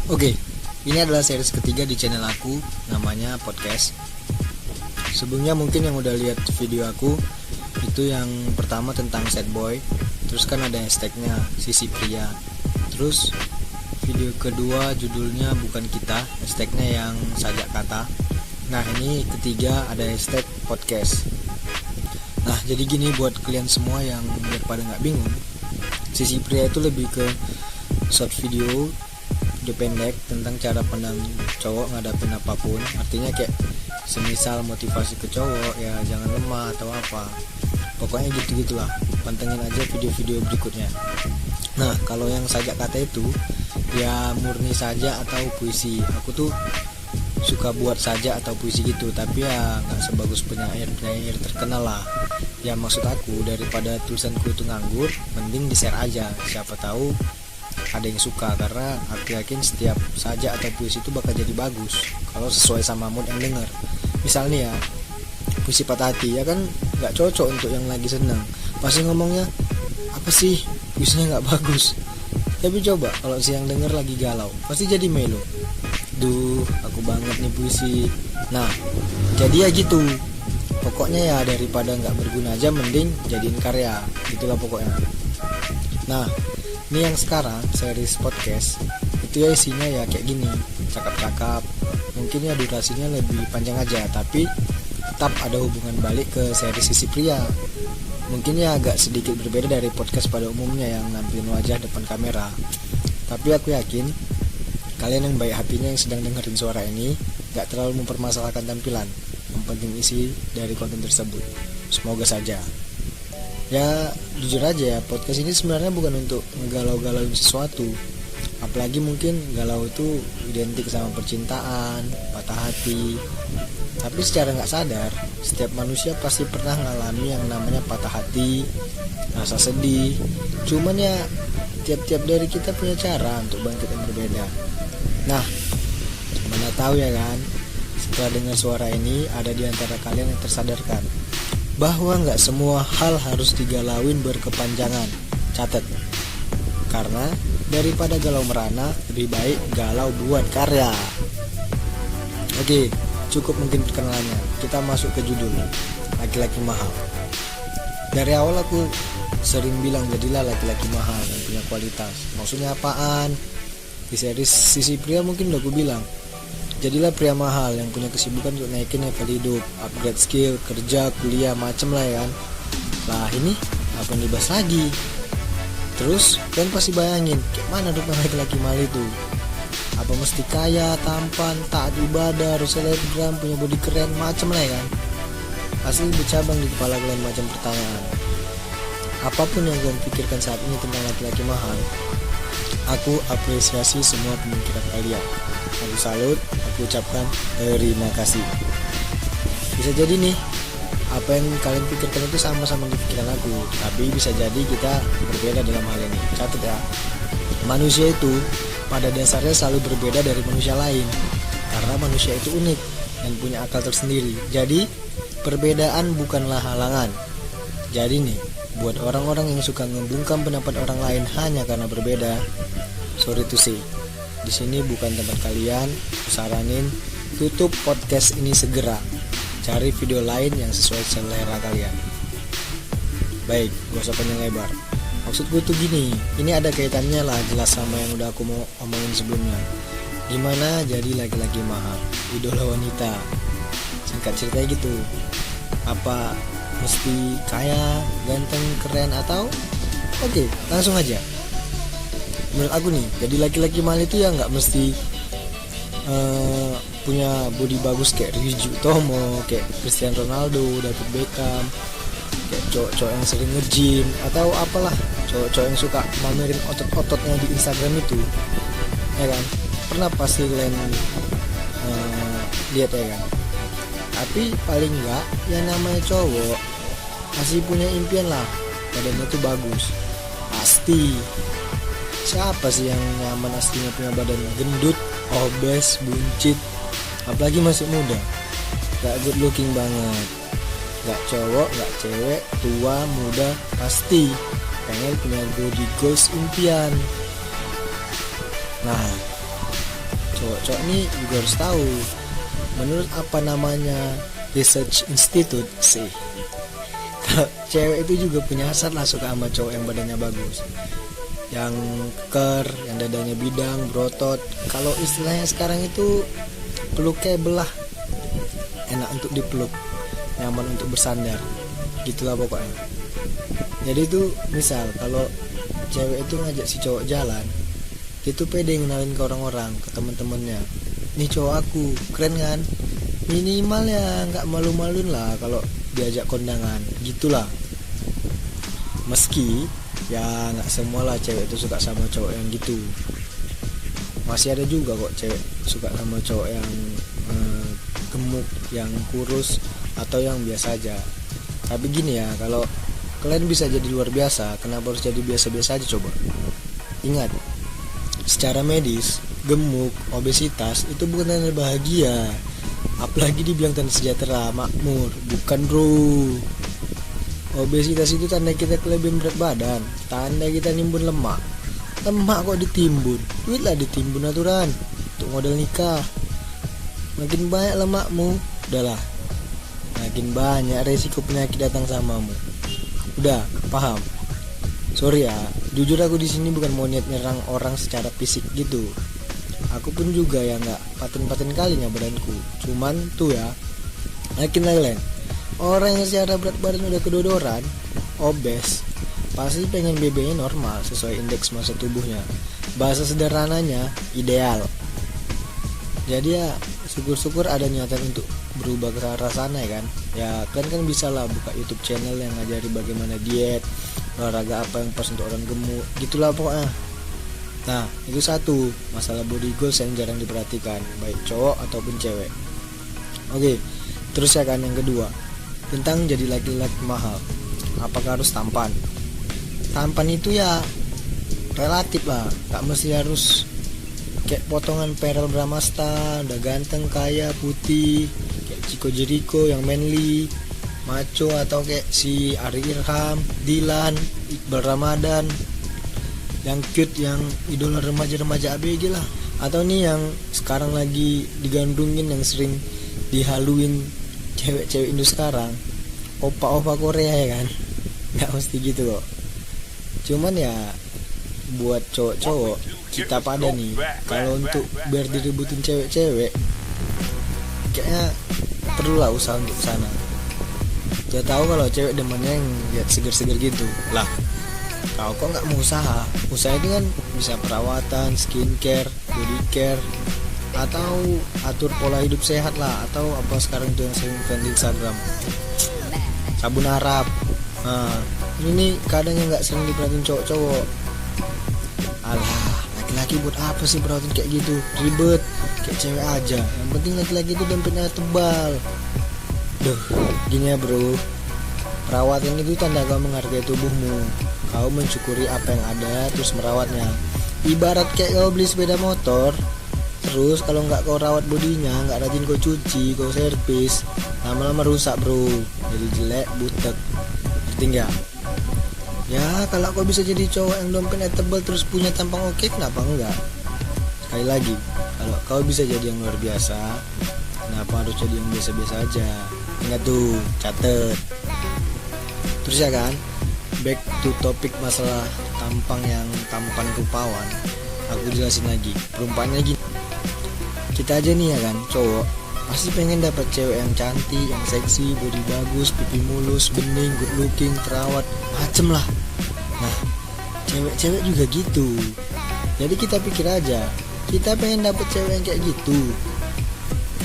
Oke, ini adalah series ketiga di channel aku, namanya podcast. Sebelumnya mungkin yang udah lihat video aku, itu yang pertama tentang sad boy. Terus kan ada hashtagnya sisi pria. Terus video kedua judulnya bukan kita, hashtagnya yang sajak kata. Nah ini ketiga ada hashtag podcast. Nah jadi gini buat kalian semua yang biar pada nggak bingung, sisi pria itu lebih ke short video pendek tentang cara pandang cowok ngadapin apapun. Artinya kayak semisal motivasi ke cowok ya jangan lemah atau apa, pokoknya gitu-gitulah. Pantengin aja video-video berikutnya. Nah kalau yang sajak kata itu ya murni saja atau puisi. Aku tuh suka buat saja atau puisi gitu, tapi ya nggak sebagus penyair terkenal lah. Ya maksud aku daripada tulisanku itu nganggur, mending di share aja, siapa tahu ada yang suka. Karena aku yakin setiap saja atau puisi itu bakal jadi bagus kalau sesuai sama mood yang denger. Misalnya ya puisi patah hati ya kan nggak cocok untuk yang lagi senang, pasti ngomongnya apa sih puisinya nggak bagus. Tapi coba kalau si yang denger lagi galau, pasti jadi melo. Duh aku banget nih puisi. Nah jadi ya gitu, pokoknya ya daripada nggak berguna aja mending jadiin karya, gitulah pokoknya. Nah ini yang sekarang series podcast itu ya isinya ya kayak gini, cakap-cakap. Mungkin ya durasinya lebih panjang aja, tapi tetap ada hubungan balik ke series sisi pria. Mungkin ya agak sedikit berbeda dari podcast pada umumnya yang nampilin wajah depan kamera. Tapi aku yakin kalian yang baik hatinya yang sedang dengerin suara ini gak terlalu mempermasalahkan tampilan, yang penting isi dari konten tersebut. Semoga saja. Ya jujur aja ya, podcast ini sebenarnya bukan untuk ngegalau-galauin sesuatu. Apalagi mungkin galau itu identik sama percintaan, patah hati. Tapi secara gak sadar, setiap manusia pasti pernah ngalami yang namanya patah hati, rasa sedih. Cuman ya tiap-tiap dari kita punya cara untuk bangkit yang berbeda. Nah mana tahu ya kan, setelah dengar suara ini ada di antara kalian yang tersadarkan bahwa gak semua hal harus digalauin berkepanjangan. Catat, karena daripada galau merana, lebih baik galau buat karya. Oke, cukup mungkin perkenalannya. Kita masuk ke judul, laki-laki mahal. Dari awal aku sering bilang jadilah laki-laki mahal yang punya kualitas. Maksudnya apaan? Di series sisi pria mungkin udah aku bilang, jadilah pria mahal yang punya kesibukan untuk naikin level hidup, upgrade skill, kerja, kuliah, macem lah ya kan. Lah ini apa yang dibahas lagi? Terus kalian pasti bayangin kayak mana hidup laki-laki mahal itu? Apa mesti kaya, tampan, taat ibadah, harus selebgram, punya body keren, macem lah ya kan. Pasti bercabang di kepala kalian macam pertanyaan. Apapun yang kalian pikirkan saat ini tentang laki-laki mahal, aku apresiasi semua pemikiran kalian. Aku salut, aku ucapkan terima kasih. Bisa jadi nih, apa yang kalian pikirkan itu sama-sama di pikiran aku, tapi bisa jadi kita berbeda dalam hal ini. Catat ya, manusia itu pada dasarnya selalu berbeda dari manusia lain, karena manusia itu unik dan punya akal tersendiri. Jadi perbedaan bukanlah halangan. Jadi nih, buat orang-orang yang suka ngebungkam pendapat orang lain hanya karena berbeda, sorry to say, di sini bukan tempat kalian. Saranin tutup podcast ini segera, cari video lain yang sesuai selera kalian. Baik, gak usah panjang lebar. Maksudku tuh gini, ini ada kaitannya lah jelas sama yang udah aku mau omongin sebelumnya. Gimana jadi laki-laki mahal, idola wanita. Singkat ceritanya gitu. Apa mesti kaya, ganteng, keren atau oke, langsung aja. Menurut aku nih, jadi laki-laki mahal itu ya nggak mesti punya body bagus kayak Ryuji Utomo, kayak Cristiano Ronaldo, David Beckham, kayak cowok-cowok yang sering nge-gym atau apalah, cowok-cowok yang suka mamerin otot-ototnya di Instagram itu, ya kan? Pernah pasti kalian lihat ya kan? Tapi paling enggak, yang namanya cowok masih punya impian lah, badannya tuh bagus. Pasti. Siapa sih yang nyaman aslinya punya badan gendut, obes, buncit, apalagi masih muda? Gak good looking banget. Gak cowok, gak cewek, tua, muda, pasti pengen punya body goals impian. Nah, cowok-cowok ini juga harus tahu, menurut apa namanya Research Institute sih, cewek itu juga punya hasrat lah suka sama cowok yang badannya bagus, yang keker, yang dadanya bidang, berotot. Kalau istilahnya sekarang itu pelukable lah, enak untuk dipeluk, nyaman untuk bersandar, gitulah pokoknya. Jadi itu misal kalau cewek itu ngajak si cowok jalan, itu pede ngenalin ke orang-orang, ke temen-temennya, nih cowok aku keren kan, minimal ya nggak malu-maluin lah kalau diajak kondangan, gitulah. Meski ya nggak semua lah cewek itu suka sama cowok yang gitu, masih ada juga kok cewek suka sama cowok yang gemuk, yang kurus, atau yang biasa aja. Tapi gini ya, kalau kalian bisa jadi luar biasa, kenapa harus jadi biasa-biasa aja coba? Ingat, secara medis gemuk, obesitas itu bukan tanda bahagia, apalagi dibilang tanda sejahtera, makmur, bukan bro. Obesitas itu tanda kita kelebihan berat badan, tanda kita nimbun lemak. Lemak kok ditimbun, duit lah ditimbun aturan untuk modal nikah. Makin banyak lemakmu, udahlah, makin banyak resiko penyakit datang samamu. Udah, paham? Sorry ya, jujur aku di sini bukan mau niat nyerang orang secara fisik gitu. Aku pun juga ya nggak paten-paten kalinya badanku. Cuman tuh ya, yakin kalian, orang yang secara berat badan udah kedodoran, obes, pasti pengen BB-nya normal sesuai indeks massa tubuhnya. Bahasa sederhananya ideal. Jadi ya syukur-syukur ada niatan untuk berubah ke arah sana ya kan. Ya kan bisa lah buka YouTube channel yang ngajari bagaimana diet, olahraga apa yang pas untuk orang gemuk, gitulah pokoknya. Nah itu satu, masalah body goals yang jarang diperhatikan, baik cowok ataupun cewek. Oke, terus ya kan yang kedua, tentang jadi laki-laki mahal, apakah harus tampan? Tampan itu ya relatif lah, gak mesti harus kayak potongan Perel Bramasta, udah ganteng, kaya, putih, kayak Chico Jericho yang manly, macho, atau kayak si Ari Irham, Dilan, Iqbal Ramadan, yang cute, yang idola remaja-remaja ABG lah. Atau nih yang sekarang lagi digandrungin, yang sering dihaluin cewek-cewek Indo sekarang, opa-opa Korea ya kan. Gak mesti gitu kok. Cuman ya buat cowok-cowok kita pada nih, kalau untuk biar diributin cewek-cewek kayaknya perlu lah usaha untuk sana. Udah tahu kalau cewek demennya yang lihat seger-seger gitu lah, kau kok nggak mau usaha? Usaha itu kan bisa perawatan, skincare, body care, atau atur pola hidup sehat lah, atau apa sekarang itu yang sering trend di Instagram, sabun Arab. Nah ini kadang yang nggak sering diperhatiin cowok-cowok. Alah, laki-laki buat apa sih perawatan kayak gitu, ribet, kayak cewek aja. Yang penting laki-laki itu dompetnya tebal. Duh, gini ya bro, perawatan itu tanda kau menghargai tubuhmu, kau mensyukuri apa yang ada terus merawatnya. Ibarat kayak kau beli sepeda motor, terus kalau nggak kau rawat bodinya, nggak rajin kau cuci, kau servis, lama-lama rusak bro, jadi jelek, butek. Ngerti nggak? Ya kalau kau bisa jadi cowok yang dompetnya tebal terus punya tampang oke, kenapa enggak? Sekali lagi, kalau kau bisa jadi yang luar biasa, kenapa harus jadi yang biasa-biasa aja? Ingat tuh, catet. Terus ya kan, back to topik masalah tampang yang tampan rupawan. Aku jelasin lagi, perumpamannya gini. Kita aja nih ya kan, cowok pasti pengen dapat cewek yang cantik, yang seksi, body bagus, pipi mulus, bening, good looking, terawat, macem lah. Nah, cewek-cewek juga gitu. Jadi kita pikir aja, kita pengen dapet cewek yang kayak gitu,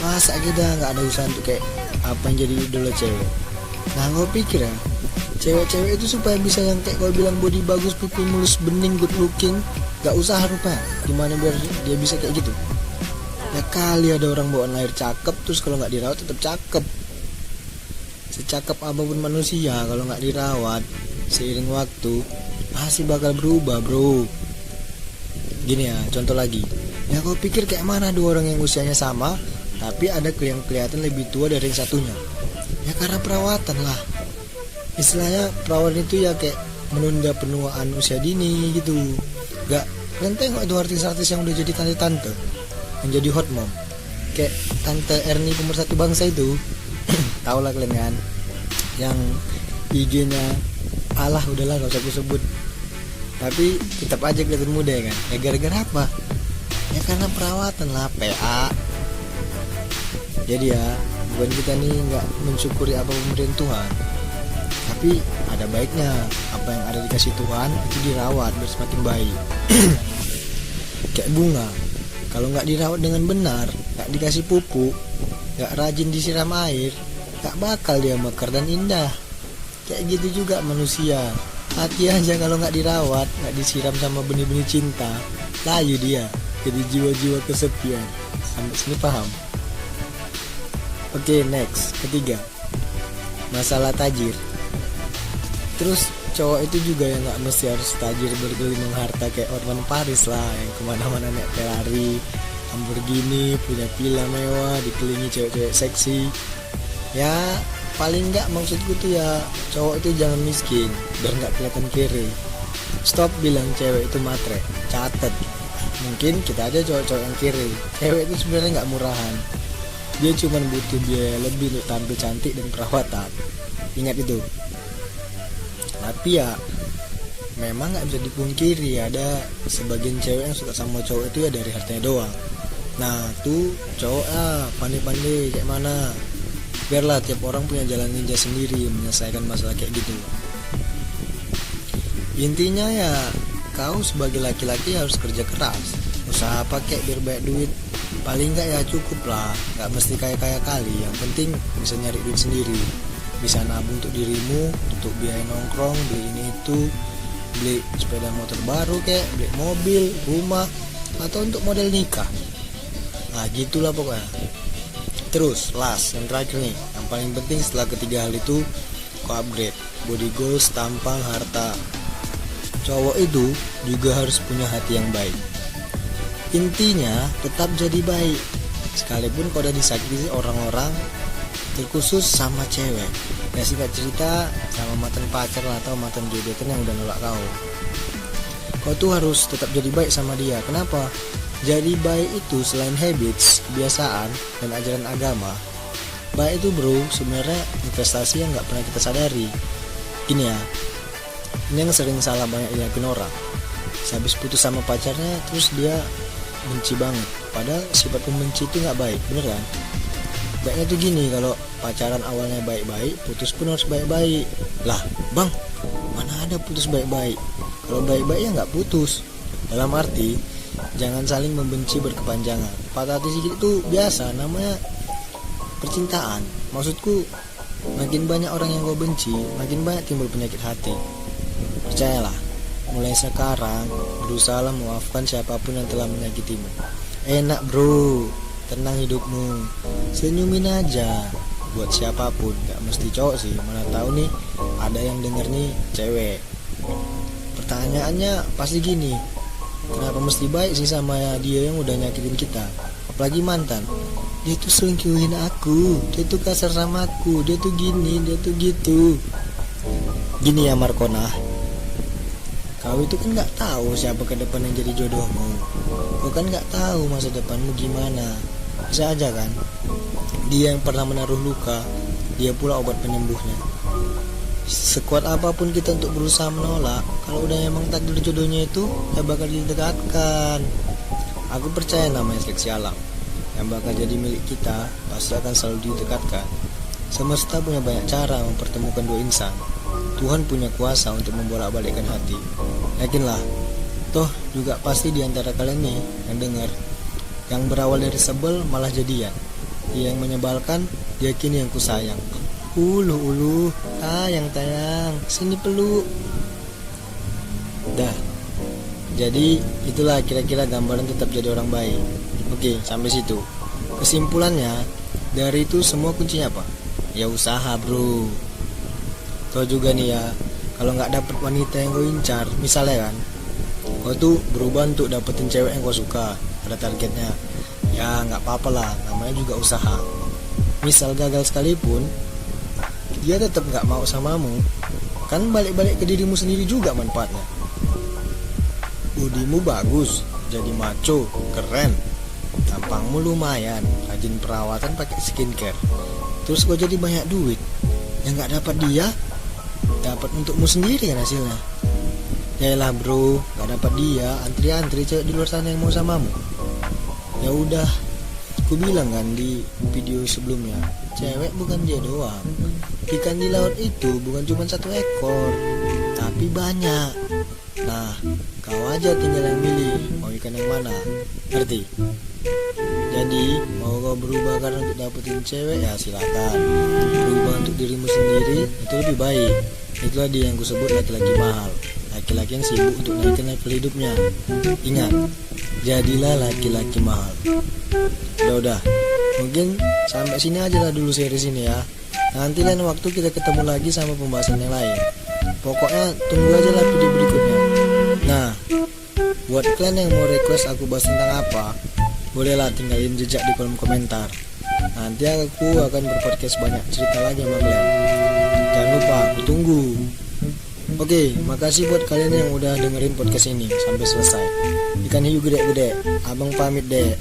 masa kita nggak ada usaha untuk kayak apa yang jadi idola cewek? Nah, gue pikir ya, cewek-cewek itu supaya bisa yang kayak gue bilang body bagus, pipi mulus, bening, good looking, nggak usah rupanya. Gimana biar dia bisa kayak gitu? Ya kali ada orang bawaan lahir cakep, terus kalau nggak dirawat tetap cakep. Secakep apapun manusia, kalau nggak dirawat seiring waktu pasti bakal berubah bro. Gini ya, contoh lagi. Ya kau pikir kayak mana dua orang yang usianya sama, tapi ada yang kelihatan lebih tua dari yang satunya? Ya karena perawatan lah. Istilahnya perawatan itu ya kayak menunda penuaan usia dini gitu. Gak, kalian tengok itu artis-artis yang udah jadi tante-tante, menjadi hot mom. Kayak Tante Erni pemersatu bangsa itu. Tahu lah kalian kan, yang IG-nya alah udahlah gak usah aku sebut, tapi tetap aja kelihatan muda ya kan. Ya gara-gara apa? Ya karena perawatan lah, PA. Jadi ya bukan kita nih nggak mensyukuri apa pemberian Tuhan, tapi ada baiknya apa yang ada dikasih Tuhan itu dirawat biar semakin baik. Kayak bunga, kalau nggak dirawat dengan benar, nggak dikasih pupuk, nggak rajin disiram air, gak bakal dia mekar dan indah. Kayak gitu juga manusia, hati aja kalau gak dirawat, gak disiram sama benih-benih cinta, layu dia, jadi jiwa-jiwa kesepian. Sampai sini paham? Oke, next, ketiga, masalah tajir. Terus cowok itu juga yang gak mesti harus tajir bergelimang harta kayak Otman Paris lah, yang kemana-mana naik Ferrari, Lamborghini, punya villa mewah, dikelilingi cewek-cewek seksi. Ya paling nggak maksudku tuh ya cowok itu jangan miskin biar nggak kelihatan kere. Stop bilang cewek itu matre, catet. Mungkin kita aja cowok-cowok yang kere. Cewek itu sebenarnya nggak murahan, dia cuma butuh biaya lebih untuk tampil cantik dan perawatan. Ingat itu. Tapi ya memang nggak bisa dipungkiri ada sebagian cewek yang suka sama cowok itu ya dari hartanya doang. Nah tuh cowok pandai-pandai kayak mana, biarlah tiap orang punya jalan ninja sendiri menyelesaikan masalah kayak gitu. Intinya ya kau sebagai laki-laki harus kerja keras, usaha apa kek biar banyak duit. Paling enggak ya cukup lah, nggak mesti kaya-kaya kali. Yang penting bisa nyari duit sendiri, bisa nabung untuk dirimu, untuk biaya nongkrong, beli ini itu, beli sepeda motor baru kek, beli mobil, rumah, atau untuk model nikah. Nah gitulah pokoknya. Terus last, yang terakhir nih, yang paling penting setelah ketiga hal itu, kau upgrade body goals, tampang, harta. Cowok itu juga harus punya hati yang baik. Intinya tetap jadi baik, sekalipun kau udah disakiti orang-orang, terkhusus sama cewek. Ya singkat cerita, sama mantan pacar atau mantan gebetan yang udah nolak kau. Kau tuh harus tetap jadi baik sama dia. Kenapa? Jadi baik itu selain habits, kebiasaan, dan ajaran agama, baik itu bro sebenarnya investasi yang gak pernah kita sadari. Gini ya, ini yang sering salah banyak dilakuin orang. Habis putus sama pacarnya, terus dia benci banget. Padahal sifat pembenci itu gak baik, bener kan? Baiknya tuh gini, kalau pacaran awalnya baik-baik, putus pun harus baik-baik. Lah bang, mana ada putus baik-baik? Kalau baik-baik ya gak putus. Dalam arti jangan saling membenci berkepanjangan. Patah hati sedikit itu biasa, namanya percintaan. Maksudku, makin banyak orang yang kau benci, makin banyak timbul penyakit hati. Percayalah, mulai sekarang berusaha memaafkan siapapun yang telah menyakitimu. Enak bro, tenang hidupmu, senyumin aja. Buat siapapun, gak mesti cowok sih. Mana tahu nih ada yang denger nih cewek. Pertanyaannya pasti gini, kenapa mesti baik sih sama dia yang udah nyakitin kita? Apalagi mantan, dia tuh selingkuhin aku, dia tuh kasar sama aku, dia tuh gini, dia tuh gitu. Gini ya Markona, kau itu kan gak tahu siapa ke depan yang jadi jodohmu. Kau kan gak tahu masa depanmu gimana. Bisa aja kan dia yang pernah menaruh luka, dia pula obat penyembuhnya. Sekuat apapun kita untuk berusaha menolak, kalau udah emang takdir jodohnya itu ya bakal didekatkan. Aku percaya namanya seleksi alam, yang bakal jadi milik kita pasti akan selalu didekatkan. Semesta punya banyak cara mempertemukan dua insan. Tuhan punya kuasa untuk membolak-balikkan hati. Yakinlah, toh juga pasti diantara kalian nih yang dengar, yang berawal dari sebel malah jadian, yang menyebalkan yakini yang ku sayang. Ulu, tayang, sini peluk. Dah. Jadi itulah kira-kira gambaran tetap jadi orang baik. Oke, sampai situ. Kesimpulannya, dari itu semua kuncinya apa? Ya usaha bro. Kau juga nih ya, kalau nggak dapet wanita yang kau incar, misalnya kan, kau tuh berubah untuk dapetin cewek yang kau suka, ada targetnya. Ya nggak apa-apa lah, namanya juga usaha. Misal gagal sekalipun, dia tetap gak mau samamu, kan balik-balik ke dirimu sendiri juga manfaatnya. Budimu bagus, jadi maco, keren, tampangmu lumayan, rajin perawatan pakai skincare, terus kau jadi banyak duit, yang nggak dapat dia, dapat untukmu sendiri kan hasilnya. Yaelah bro, nggak dapat dia, antri cewek di luar sana yang mau samamu. Ya udah, ku bilang kan di video sebelumnya, cewek bukan dia doang. Ikan di laut itu bukan cuma satu ekor, tapi banyak. Nah, kau aja tinggal yang milih mau ikan yang mana, ngerti? Jadi mau kau berubah karena untuk dapetin cewek, ya silakan. Berubah untuk dirimu sendiri itu lebih baik. Itulah dia yang kusebut laki-laki mahal, laki-laki yang sibuk untuk naikin level hidupnya. Ingat, jadilah laki-laki mahal. Udah, mungkin sampai sini aja lah dulu series ini ya. Nanti lain waktu kita ketemu lagi sama pembahasan yang lain. Pokoknya tunggu aja lah video berikutnya. Nah, buat kalian yang mau request aku bahas tentang apa, bolehlah tinggalin jejak di kolom komentar. Nanti aku akan berpodcast banyak cerita lagi sama kalian. Jangan lupa, aku tunggu. Oke, makasih buat kalian yang udah dengerin podcast ini sampai selesai. Ikan hiu gede-gede, abang pamit deh.